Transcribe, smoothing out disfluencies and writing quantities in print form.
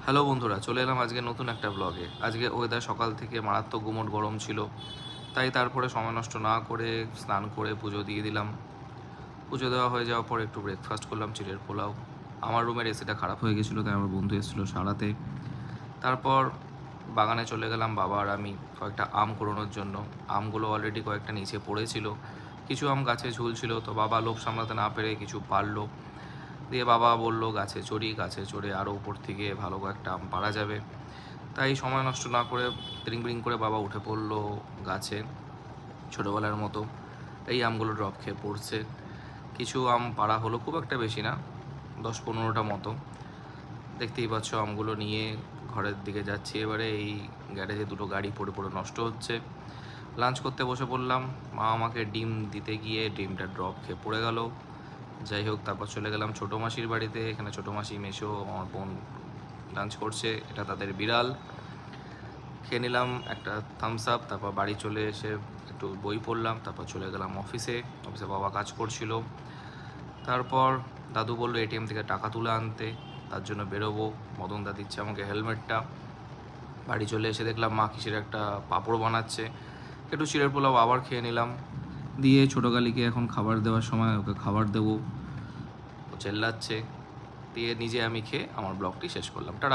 Hello বন্ধুরা, চলে এলাম আজকে নতুন একটা ব্লগে। আজকে ওয়েদার সকাল থেকে মারাত্মক গুমোট গরম ছিল, তাই তারপরে সময় নষ্ট না করে স্নান করে পুজো দিয়ে দিলাম। পুজো দেওয়া হয়ে যাওয়ার পর একটু ব্রেকফাস্ট করলাম চিড়ের পোলাও। আমার রুমের এসিটা খারাপ হয়ে গেছিলো, তাই আমার বন্ধু এসেছিলো সারাতে। তারপর বাগানে চলে গেলাম বাবা আর আমি কয়েকটা আম কুড়োনোর জন্য। আমগুলো অলরেডি কয়েকটা নিচে পড়েছিল, কিছু আম গাছে ঝুলছিল, তো বাবা লোভ সামলাতে না পেরে কিছু পারলো। দিয়ে বাবা বললো গাছে চড়ি, গাছে চড়ে আরও উপর থেকে ভালো কয়েকটা আম পাড়া যাবে। তাই সময় নষ্ট না করে তিরিং বিরিং করে বাবা উঠে পড়লো গাছে ছোটোবেলার মতো। এই আমগুলো ড্রপ খেয়ে পড়ছে। কিছু আম পাড়া হলো, খুব একটা বেশি না, 10-15টা মতো। দেখতেই পাচ্ছ আমগুলো নিয়ে ঘরের দিকে যাচ্ছি। এবারে এই গ্যারেজে দুটো গাড়ি পড়ে পড়ে নষ্ট হচ্ছে। লাঞ্চ করতে বসে পড়লাম। মা আমাকে ডিম দিতে গিয়ে ডিমটা ড্রপ খেয়ে পড়ে গেল। যাই হোক, তারপর চলে গেলাম ছোটো মাসির বাড়িতে। এখানে ছোটো মাসি, মেসো, আমার বোন লাঞ্চ করছে, এটা তাদের বিড়াল। খেয়ে নিলাম একটা থামস আপ। তারপর বাড়ি চলে এসে একটু বই পড়লাম। তারপর চলে গেলাম অফিসে। বাবা কাজ করছিল। তারপর দাদু বললো এটিএম থেকে টাকা তুলে আনতে, তার জন্য বেরোবো। মদন দা দিচ্ছে আমাকে হেলমেটটা। বাড়ি চলে এসে দেখলাম মা কিসের একটা পাঁপড় বানাচ্ছে। একটু চিড়ের পোলাও আবার খেয়ে নিলাম। দিয়ে ছোটো গালিকে এখন খাবার দেওয়ার সময়, ওকে খাবার দেবো, ও চেল্লাচ্ছে। দিয়ে নিজে আমি খেয়ে আমার ব্লগটি শেষ করলাম। টাটা।